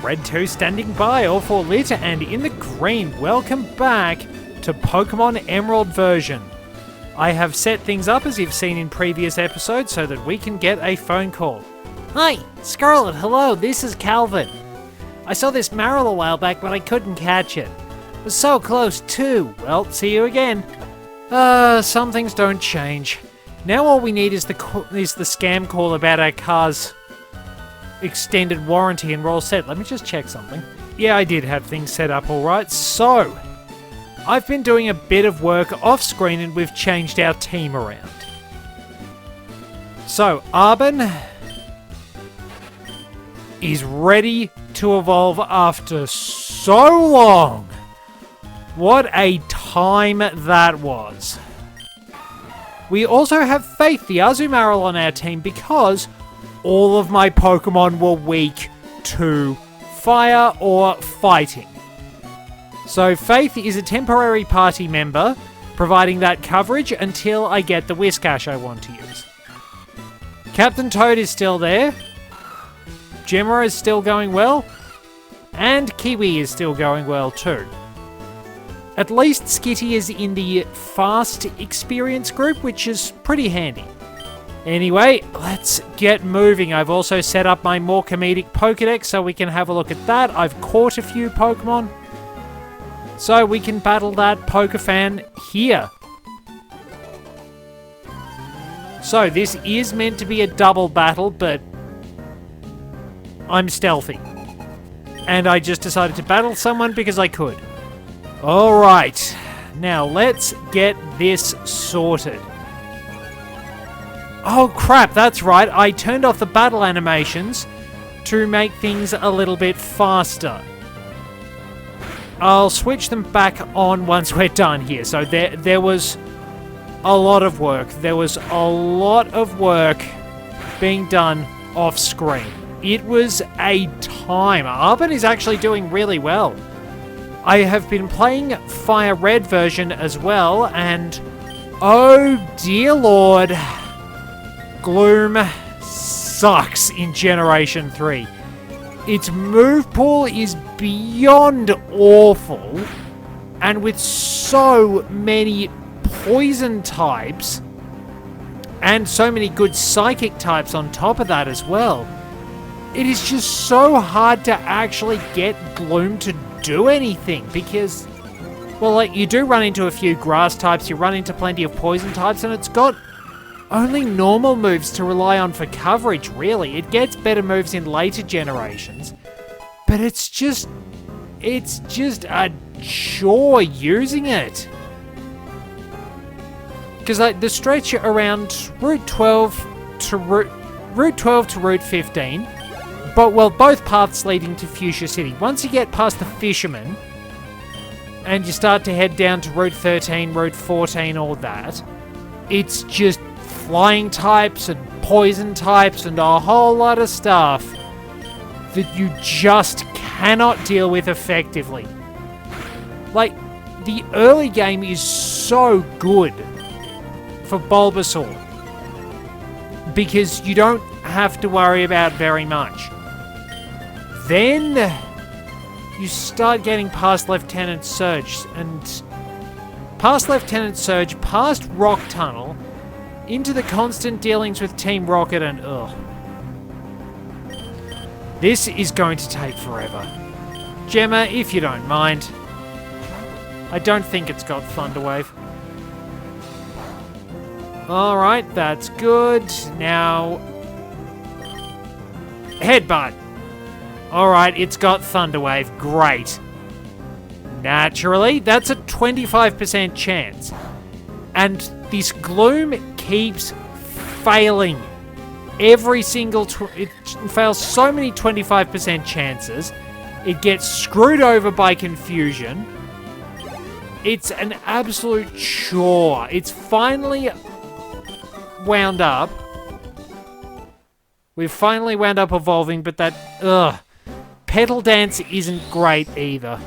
Red 2 standing by, all for lit, and in the green, welcome back to Pokemon Emerald version. I have set things up as you've seen in previous episodes so that we can get a phone call. Hi, Scarlet, hello, this is Calvin. I saw this Marill a while back, but I couldn't catch it. It was so close too. Well, see you again. Some things don't change. Now all we need is the scam call about our car's extended warranty, and we're all set. Let me just check something. Yeah, I did have things set up all right. So, I've been doing a bit of work off screen and we've changed our team around. So, Arbin is ready to evolve after so long. What a time that was. We also have Faith, the Azumarill, on our team because all of my Pokemon were weak to fire or fighting. So Faith is a temporary party member, providing that coverage until I get the Whiscash I want to use. Captain Toad is still there. Gemma is still going well. And Kiwi is still going well too. At least Skitty is in the fast experience group, which is pretty handy. Anyway, let's get moving. I've also set up my more comedic Pokedex so we can have a look at that. I've caught a few Pokemon, so we can battle that Pokefan here. So this is meant to be a double battle, but I'm stealthy. And I just decided to battle someone because I could. Alright, now let's get this sorted. Oh crap, that's right, I turned off the battle animations to make things a little bit faster. I'll switch them back on once we're done here. So there was a lot of work. There was a lot of work being done off screen. It was a time. Arbin is actually doing really well. I have been playing Fire Red version as well, and oh dear lord, Gloom sucks in Generation 3. Its move pool is beyond awful, and with so many poison types, and so many good psychic types on top of that as well, it is just so hard to actually get Gloom to do anything, because, well, like, you do run into a few grass types, you run into plenty of poison types, and it's got only normal moves to rely on for coverage, really. It gets better moves in later generations, but it's just a chore using it. Because, like, the stretch around Route 12 to Route 15, but, well, both paths leading to Fuchsia City. Once you get past the Fisherman, and you start to head down to Route 13, Route 14, all that, it's just flying types and poison types and a whole lot of stuff that you just cannot deal with effectively. Like, the early game is so good for Bulbasaur because you don't have to worry about very much. Then you start getting past Lieutenant Surge, and past Lieutenant Surge, past Rock Tunnel, into the constant dealings with Team Rocket, and ugh. This is going to take forever. Gemma, if you don't mind. I don't think it's got Thunder Wave. Alright, that's good. Now, Headbutt. Alright, it's got Thunder Wave. Great. Naturally, that's a 25% chance. And this Gloom keeps failing. Every single... it fails so many 25% chances. It gets screwed over by confusion. It's an absolute chore. It's finally wound up. We've finally wound up evolving, but that... Petal Dance isn't great either.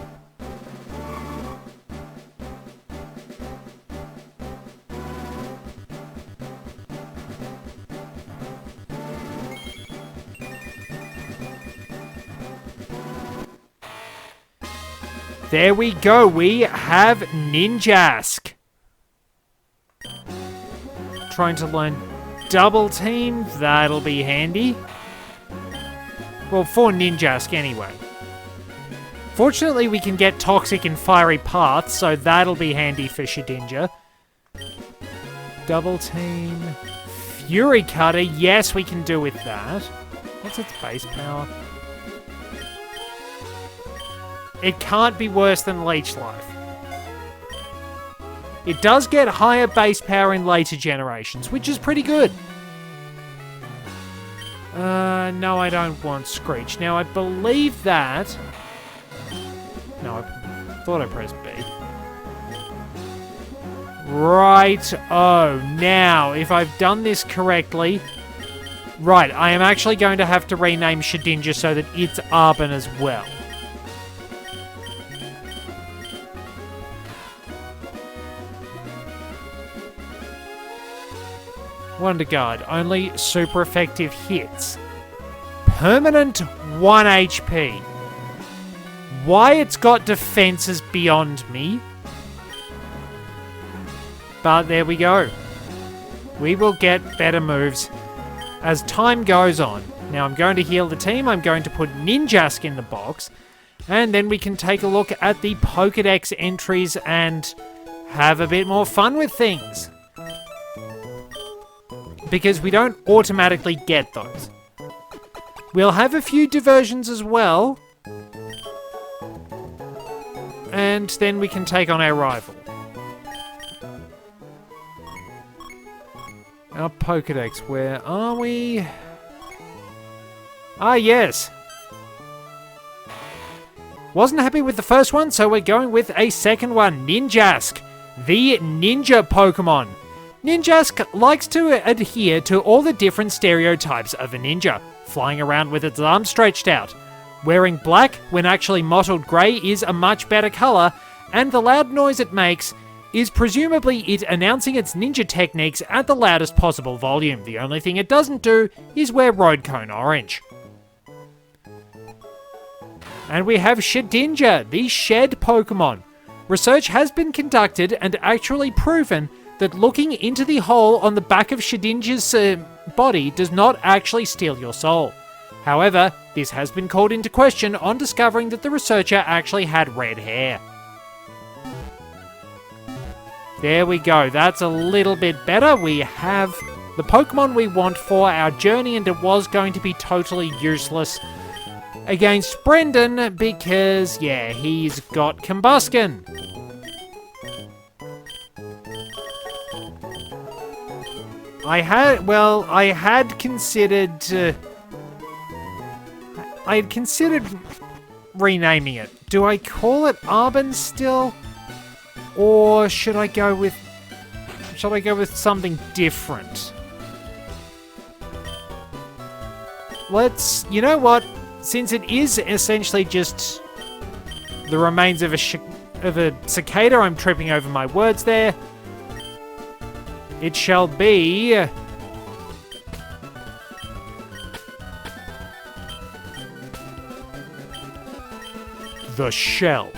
There we go. We have Ninjask. Trying to learn double team. That'll be handy. Well, for Ninjask anyway. Fortunately, we can get Toxic and Fiery Paths, so that'll be handy for Shedinja. Double team. Fury Cutter. Yes, we can do with that. What's its base power? It can't be worse than Leech Life. It does get higher base power in later generations, which is pretty good. No, I don't want Screech. Now, I believe that... No, I thought I pressed B. Right. Oh, now, if I've done this correctly... Right, I am actually going to have to rename Shedinja so that it's Arbin as well. Wonder Guard, only super effective hits. Permanent 1 HP. Why it's got defense is beyond me. But there we go. We will get better moves as time goes on. Now I'm going to heal the team. I'm going to put Ninjask in the box. And then we can take a look at the Pokédex entries and have a bit more fun with things. Because we don't automatically get those. We'll have a few diversions as well. And then we can take on our rival. Our Pokédex, where are we? Ah, yes. Wasn't happy with the first one, so we're going with a second one. Ninjask, the ninja Pokemon. Ninjask likes to adhere to all the different stereotypes of a ninja. Flying around with its arms stretched out. Wearing black when actually mottled grey is a much better colour, and the loud noise it makes is presumably it announcing its ninja techniques at the loudest possible volume. The only thing it doesn't do is wear road cone orange. And we have Shedinja, the Shed Pokemon. Research has been conducted and actually proven that looking into the hole on the back of Shedinja's body does not actually steal your soul. However, this has been called into question on discovering that the researcher actually had red hair. There we go, that's a little bit better. We have the Pokemon we want for our journey, and it was going to be totally useless against Brendan because, yeah, he's got Combusken. I had considered renaming it. Do I call it Arbin still? Or should I go with something different? You know what? Since it is essentially just the remains of a cicada, I'm tripping over my words there. It shall be the shell.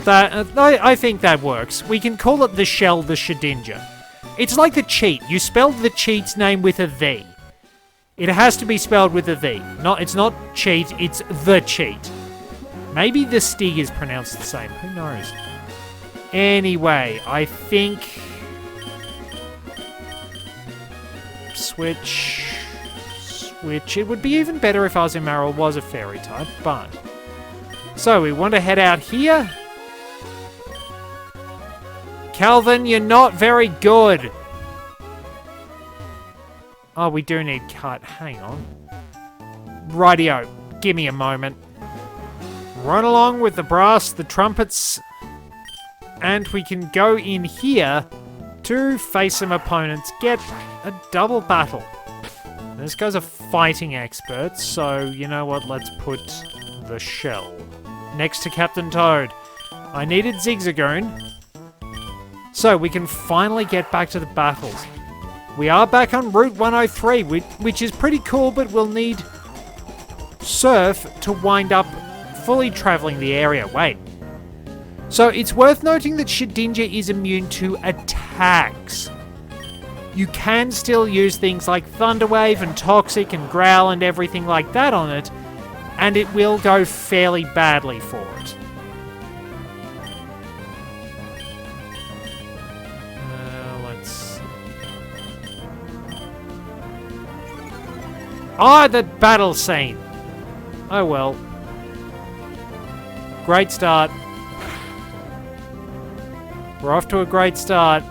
I think that works. We can call it the shell, the Shedinja. It's like the cheat. You spelled the cheat's name with a V. It has to be spelled with a V. It's not cheat, it's the cheat. Maybe the Stig is pronounced the same. Who knows? Anyway, I think... Switch. It would be even better if Azumarill was a fairy type, but... So, we want to head out here. Calvin, you're not very good. Oh, we do need cut. Hang on. Rightio. Give me a moment. Run along with the brass, the trumpets, and we can go in here to face some opponents. Get a double battle. This guy's a fighting expert, so you know what? Let's put the shell next to Captain Toad. I needed Zigzagoon, so we can finally get back to the battles. We are back on Route 103, which is pretty cool, but we'll need Surf to wind up fully traveling the area. Wait. So it's worth noting that Shedinja is immune to attacks. You can still use things like Thunderwave and Toxic and Growl and everything like that on it, and it will go fairly badly for it. Let's... Ah, the battle scene! Oh well. Great start. We're off to a great start.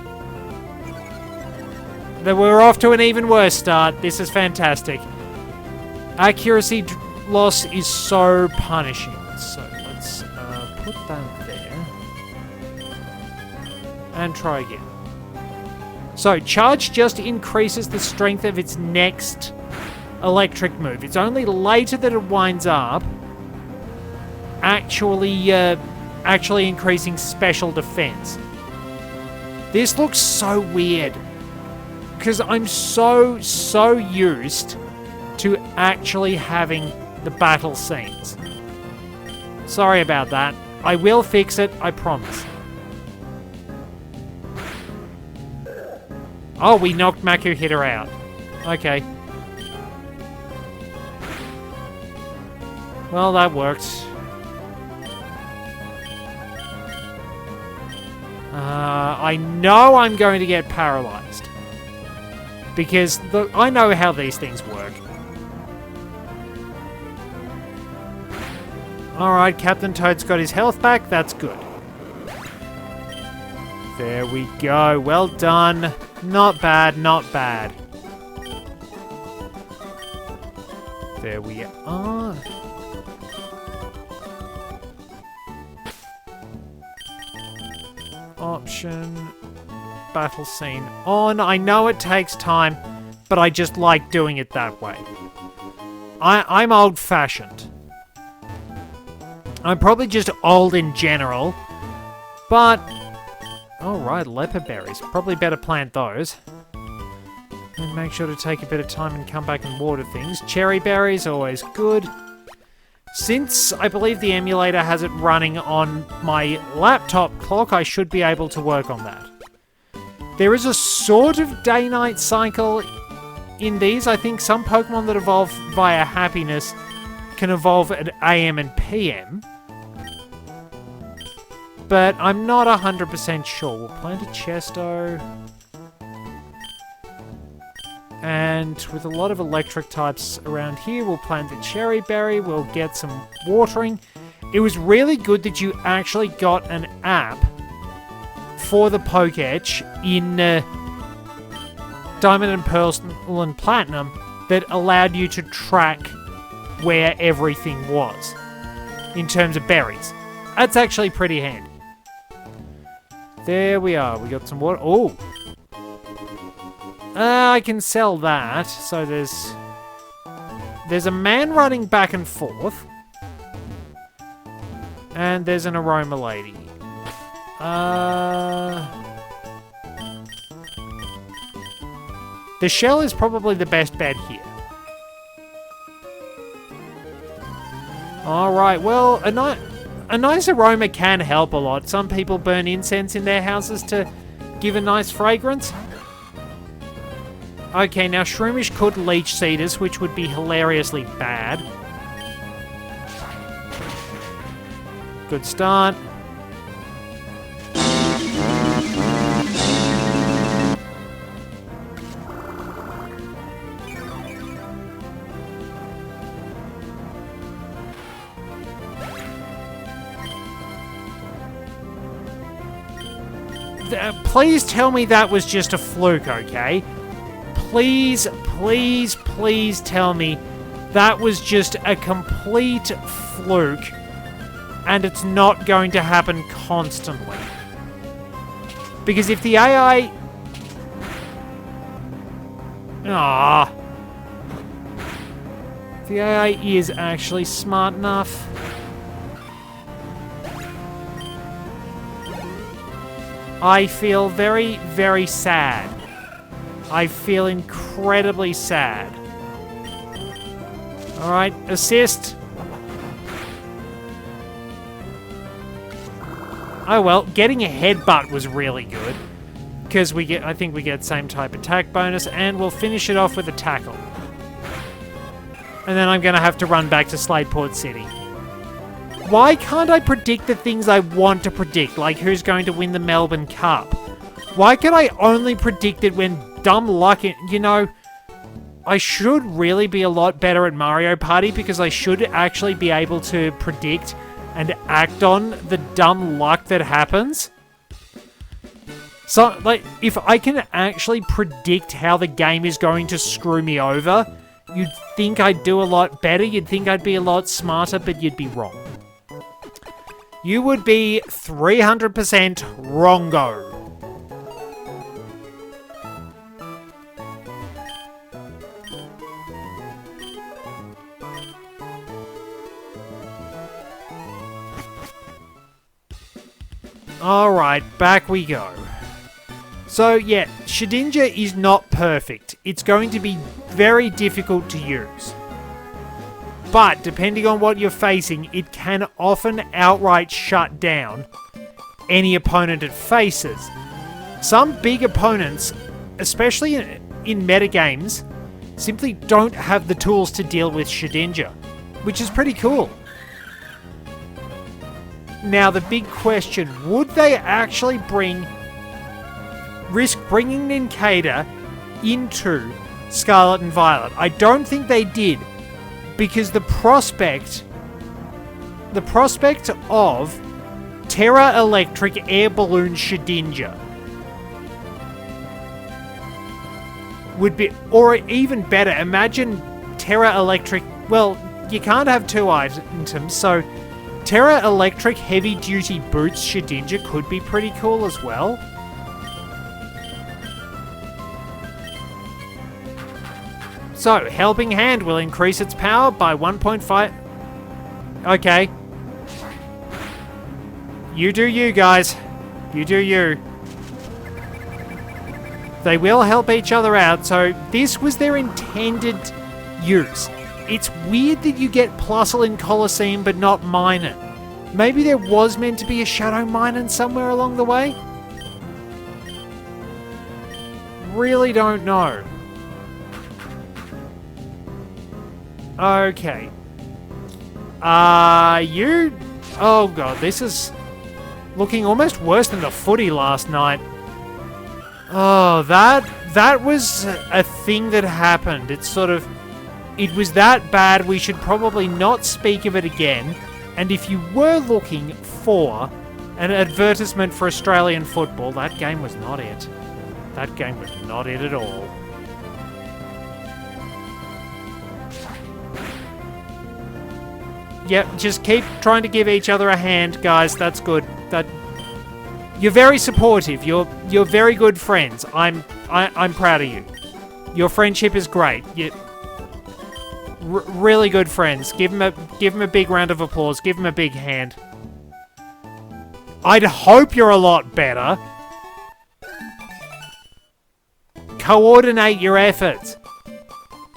We're off to an even worse start. This is fantastic. Accuracy loss is so punishing. So let's put that there. And try again. So charge just increases the strength of its next electric move. It's only later that it winds up actually increasing special defense. This looks so weird because I'm so used to actually having the battle scenes. Sorry about that. I will fix it, I promise. Oh, we knocked Makuhita out. Okay. Well, that worked. I know I'm going to get paralyzed. Because I know how these things work. Alright, Captain Toad's got his health back. That's good. There we go. Well done. Not bad, not bad. There we are. Option. Battle scene on. I know it takes time, but I just like doing it that way. I'm old-fashioned. I'm probably just old in general, but... Alright, leopard berries. Probably better plant those. And make sure to take a bit of time and come back and water things. Cherry berries, always good. Since I believe the emulator has it running on my laptop clock, I should be able to work on that. There is a sort of day-night cycle in these. I think some Pokemon that evolve via happiness can evolve at AM and PM. But I'm not 100% sure. We'll plant a Chesto. And with a lot of electric types around here, we'll plant the Cherry Berry. We'll get some watering. It was really good that you actually got an app for the Pokédex in Diamond and Pearl and Platinum that allowed you to track where everything was in terms of berries. That's actually pretty handy. There we are. We got some water. Oh! I can sell that. So there's a man running back and forth. And there's an aroma lady. The shell is probably the best bet here. Alright, well, a nice aroma can help a lot. Some people burn incense in their houses to give a nice fragrance. Okay, now Shroomish could leech seed us, which would be hilariously bad. Good start. Please tell me that was just a fluke, okay? Please, please, please tell me that was just a complete fluke and it's not going to happen constantly. Because if the AI... If the AI is actually smart enough... I feel very, very sad. I feel incredibly sad. Alright, assist. Oh well, getting a headbutt was really good. Because I think we get same type attack bonus, and we'll finish it off with a tackle. And then I'm going to have to run back to Slateport City. Why can't I predict the things I want to predict, like who's going to win the Melbourne Cup? Why can I only predict it when dumb luck... You know, I should really be a lot better at Mario Party because I should actually be able to predict and act on the dumb luck that happens. So, like, if I can actually predict how the game is going to screw me over, you'd think I'd do a lot better, you'd think I'd be a lot smarter, but you'd be wrong. You would be 300% wrongo. Alright, back we go. So yeah, Shedinja is not perfect. It's going to be very difficult to use. But depending on what you're facing, it can often outright shut down any opponent it faces. Some big opponents, especially in metagames, simply don't have the tools to deal with Shedinja, which is pretty cool. Now the big question, would they actually risk bringing Ninkada into Scarlet and Violet? I don't think they did, because the prospect of Terra Electric Air Balloon Shedinja would be, or even better, imagine Terra Electric, well, you can't have two items, so Terra Electric Heavy Duty Boots Shedinja could be pretty cool as well. So, Helping Hand will increase its power by 1.5... Okay. You do you, guys. You do you. They will help each other out, so this was their intended use. It's weird that you get Plusle in Colosseum but not Minun. Maybe there was meant to be a Shadow Minun somewhere along the way? Really don't know. Okay. You... Oh god, this is looking almost worse than the footy last night. Oh, that was a thing that happened. It's sort of... It was that bad, we should probably not speak of it again. And if you were looking for an advertisement for Australian football, that game was not it. That game was not it at all. Yep, just keep trying to give each other a hand, guys. That's good. You're very supportive. You're very good friends. I'm proud of you. Your friendship is great. Really good friends. Give him a big round of applause. Give him a big hand. I'd hope you're a lot better. Coordinate your efforts.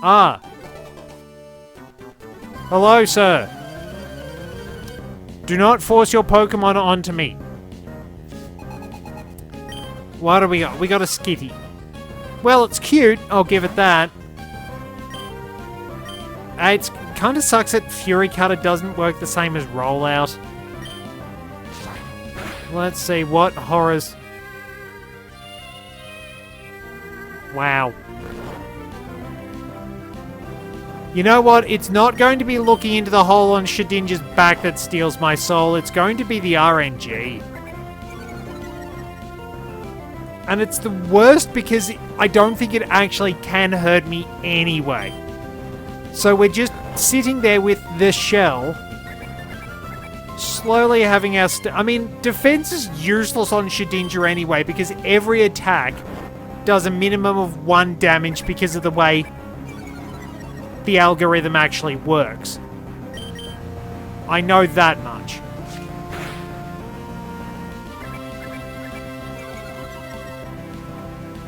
Ah. Hello, sir. Do not force your Pokemon onto me. What do we got? We got a Skitty. Well, it's cute. I'll give it that. It kind of sucks that Fury Cutter doesn't work the same as Rollout. Let's see, what horrors... Wow. You know what? It's not going to be looking into the hole on Shedinja's back that steals my soul. It's going to be the RNG. And it's the worst because I don't think it actually can hurt me anyway. So we're just sitting there with the shell, slowly having our... I mean, defense is useless on Shedinja anyway because every attack does a minimum of 1 damage because of the way the algorithm actually works. I know that much.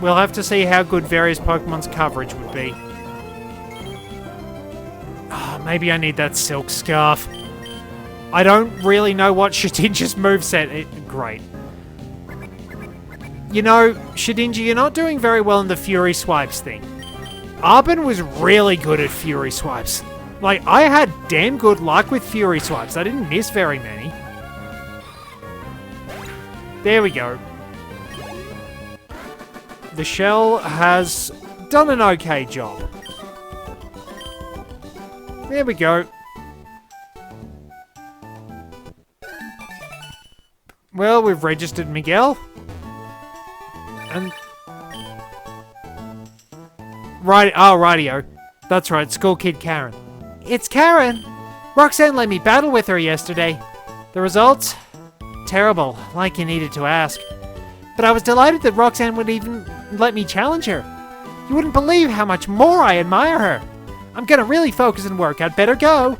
We'll have to see how good various Pokemon's coverage would be. Oh, maybe I need that Silk Scarf. I don't really know what Shedinja's moveset... Great. You know, Shedinja, you're not doing very well in the Fury Swipes thing. Arbin was really good at Fury Swipes. Like, I had damn good luck with Fury Swipes. I didn't miss very many. There we go. The shell has done an okay job. There we go. Well, we've registered Miguel. And... Right, oh, rightio. That's right, school kid Karen. It's Karen! Roxanne let me battle with her yesterday. The results? Terrible, like you needed to ask. But I was delighted that Roxanne would even let me challenge her. You wouldn't believe how much more I admire her. I'm gonna really focus and work. I'd better go.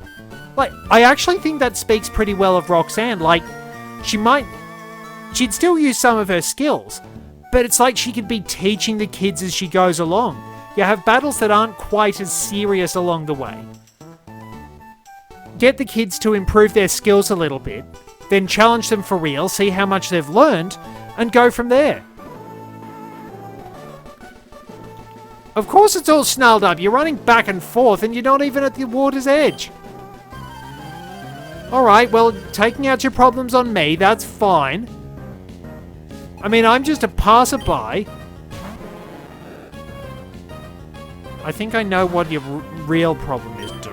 Like, I actually think that speaks pretty well of Roxanne. Like, she'd still use some of her skills, but it's like she could be teaching the kids as she goes along. You have battles that aren't quite as serious along the way. Get the kids to improve their skills a little bit, then challenge them for real, see how much they've learned, and go from there. Of course it's all snarled up. You're running back and forth and you're not even at the water's edge. Alright, well, taking out your problems on me, that's fine. I mean, I'm just a passerby. I think I know what your real problem is, dude.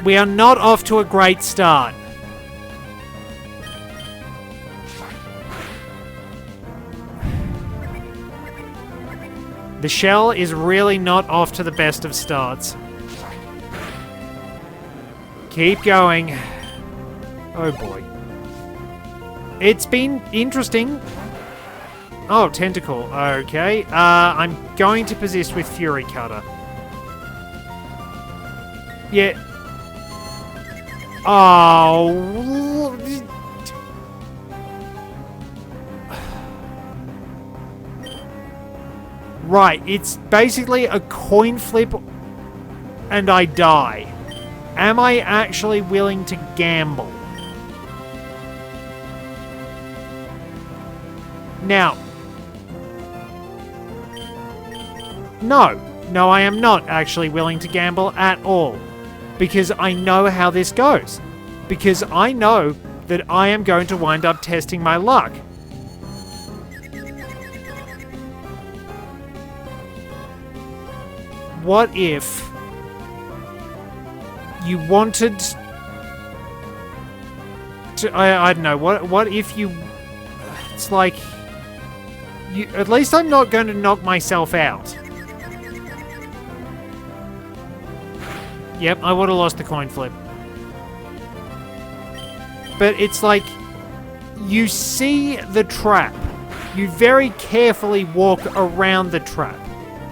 We are not off to a great start. The shell is really not off to the best of starts. Keep going. Oh boy. It's been interesting. Oh, Tentacle. Okay. I'm going to persist with Fury Cutter. Yeah. Oh. Right, it's basically a coin flip and I die. Am I actually willing to gamble? Now, no, I am not actually willing to gamble at all. Because I know how this goes. Because I know that I am going to wind up testing my luck. What if you wanted to... I don't know. What if you... It's like... At least I'm not going to knock myself out. Yep, I would have lost the coin flip. But it's like... You see the trap. You very carefully walk around the trap.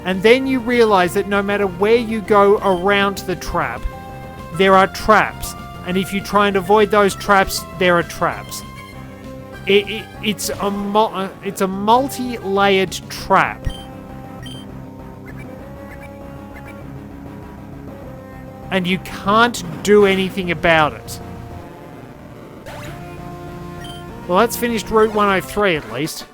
And then you realize that no matter where you go around the trap, there are traps. And if you try and avoid those traps, there are traps. It's a multi-layered trap. And you can't do anything about it. Well, that's finished Route 103 at least.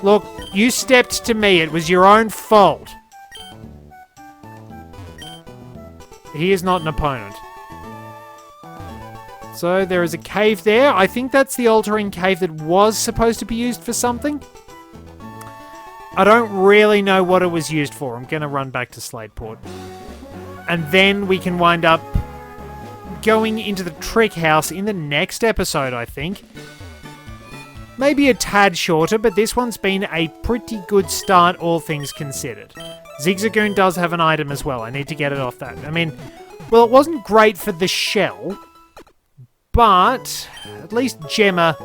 Look, you stepped to me. It was your own fault. He is not an opponent. So there is a cave there. I think that's the altering cave that was supposed to be used for something. I don't really know what it was used for. I'm going to run back to Slateport. And then we can wind up going into the trick house in the next episode, I think. Maybe a tad shorter, but this one's been a pretty good start, all things considered. Zigzagoon does have an item as well. I need to get it off that. I mean, well, it wasn't great for the shell, but at least Gemma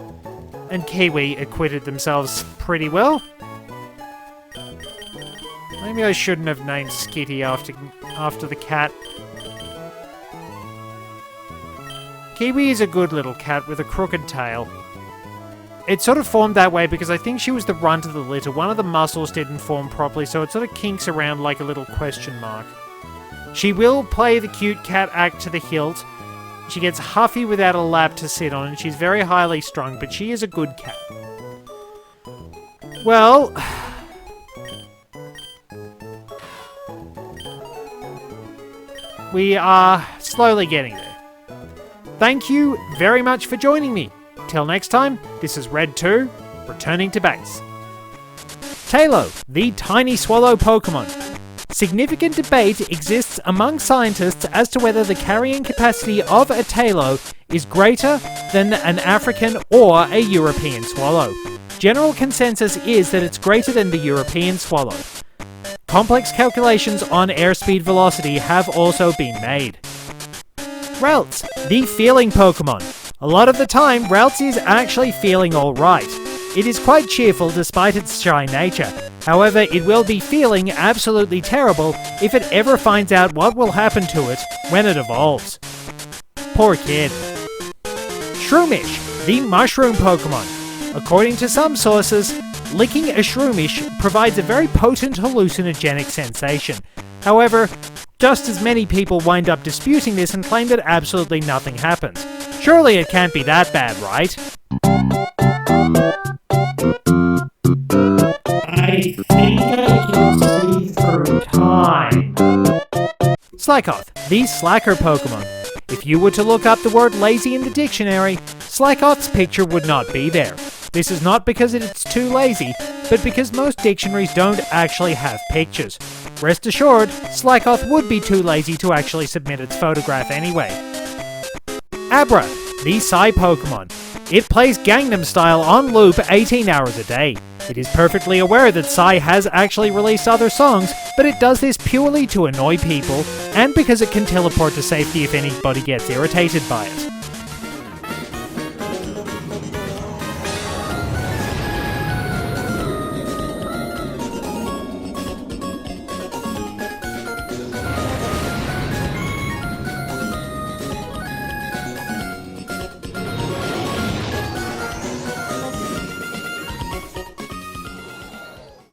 and Kiwi acquitted themselves pretty well. Maybe I shouldn't have named Skitty after the cat. Kiwi is a good little cat with a crooked tail. It sort of formed that way because I think she was the runt of the litter. One of the muscles didn't form properly, so it sort of kinks around like a little question mark. She will play the cute cat act to the hilt. She gets huffy without a lap to sit on, and she's very highly strung, but she is a good cat. Well, we are slowly getting there. Thank you very much for joining me. Till next time, this is Red 2, returning to base. Talo, the tiny swallow Pokemon. Significant debate exists among scientists as to whether the carrying capacity of a Talo is greater than an African or a European swallow. General consensus is that it's greater than the European swallow. Complex calculations on airspeed velocity have also been made. Ralts, the feeling Pokemon. A lot of the time, Ralts is actually feeling alright. It is quite cheerful despite its shy nature. However, it will be feeling absolutely terrible if it ever finds out what will happen to it when it evolves. Poor kid. Shroomish, the mushroom Pokemon. According to some sources, licking a Shroomish provides a very potent hallucinogenic sensation. However, just as many people wind up disputing this and claim that absolutely nothing happens. Surely it can't be that bad, right? I think I can see through time. Slakoth, the slacker Pokemon. If you were to look up the word lazy in the dictionary, Slakoth's picture would not be there. This is not because it's too lazy, but because most dictionaries don't actually have pictures. Rest assured, Slakoth would be too lazy to actually submit its photograph anyway. Abra, the Psy Pokemon. It plays Gangnam Style on loop 18 hours a day. It is perfectly aware that Psy has actually released other songs, but it does this purely to annoy people, and because it can teleport to safety if anybody gets irritated by it.